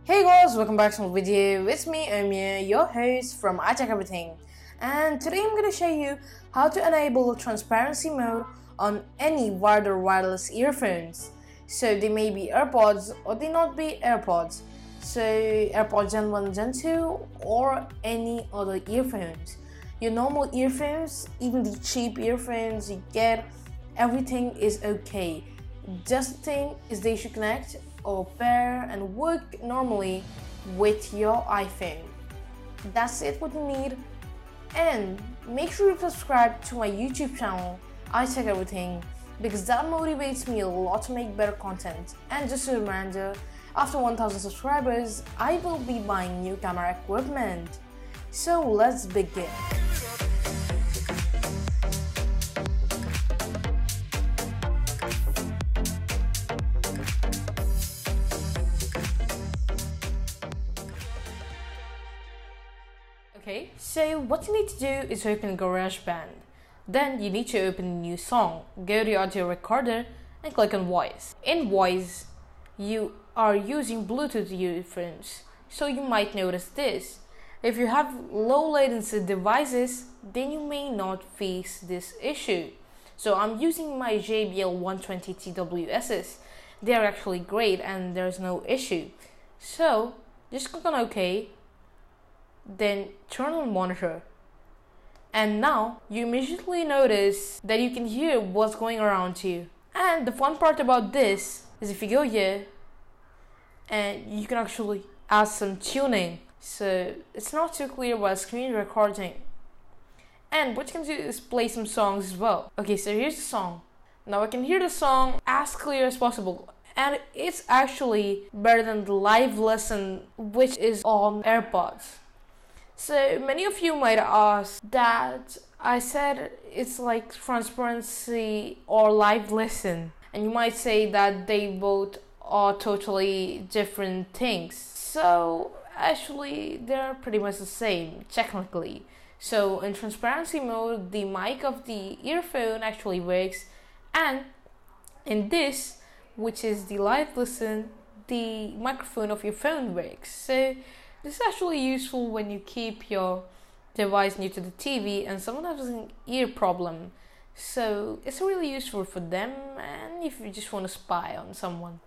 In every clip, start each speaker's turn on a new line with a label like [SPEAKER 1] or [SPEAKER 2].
[SPEAKER 1] Hey guys, welcome back to my video. It's me, Amir, your host from iTechEverything, and today I'm going to show you how to enable transparency mode on any wired or wireless earphones. So they may be AirPods or they not be AirPods. So AirPods Gen 1, Gen 2 or any other earphones. Your normal earphones, even the cheap earphones you get, everything is okay. Just the thing is they should connect or pair and work normally with your iPhone. That's it what you need, and make sure you subscribe to my YouTube channel iTechEverything because that motivates me a lot to make better content. And just a reminder, after 1000 subscribers I will be buying new camera equipment. So let's begin. Okay, so what you need to do is open GarageBand. Then you need to open a new song. Go to the audio recorder and click on voice. In voice, you are using Bluetooth earphones, so you might notice this. If you have low latency devices, then you may not face this issue. So I'm using my JBL 120 TWSs. They are actually great and there's no issue. So just click on OK. Then turn on monitor, and now you immediately notice that you can hear what's going around you. And the fun part about this is if you go here and you can actually add some tuning, so it's not too clear while screen recording. And what you can do is play some songs as well. Okay, so here's the song. Now I can hear the song as clear as possible, and it's actually better than the live listen, which is on AirPods. So many of you might ask that I said it's like transparency or live listen, and you might say that they both are totally different things. So actually they're pretty much the same technically. So in transparency mode, the mic of the earphone actually works, and in this, which is the live listen, the microphone of your phone works. So this is actually useful when you keep your device near to the TV and someone has an ear problem. So it's really useful for them and if you just want to spy on someone.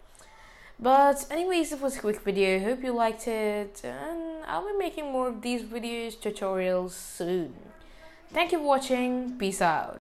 [SPEAKER 1] But anyways, it was a quick video. Hope you liked it, and I'll be making more of these videos, tutorials soon. Thank you for watching. Peace out.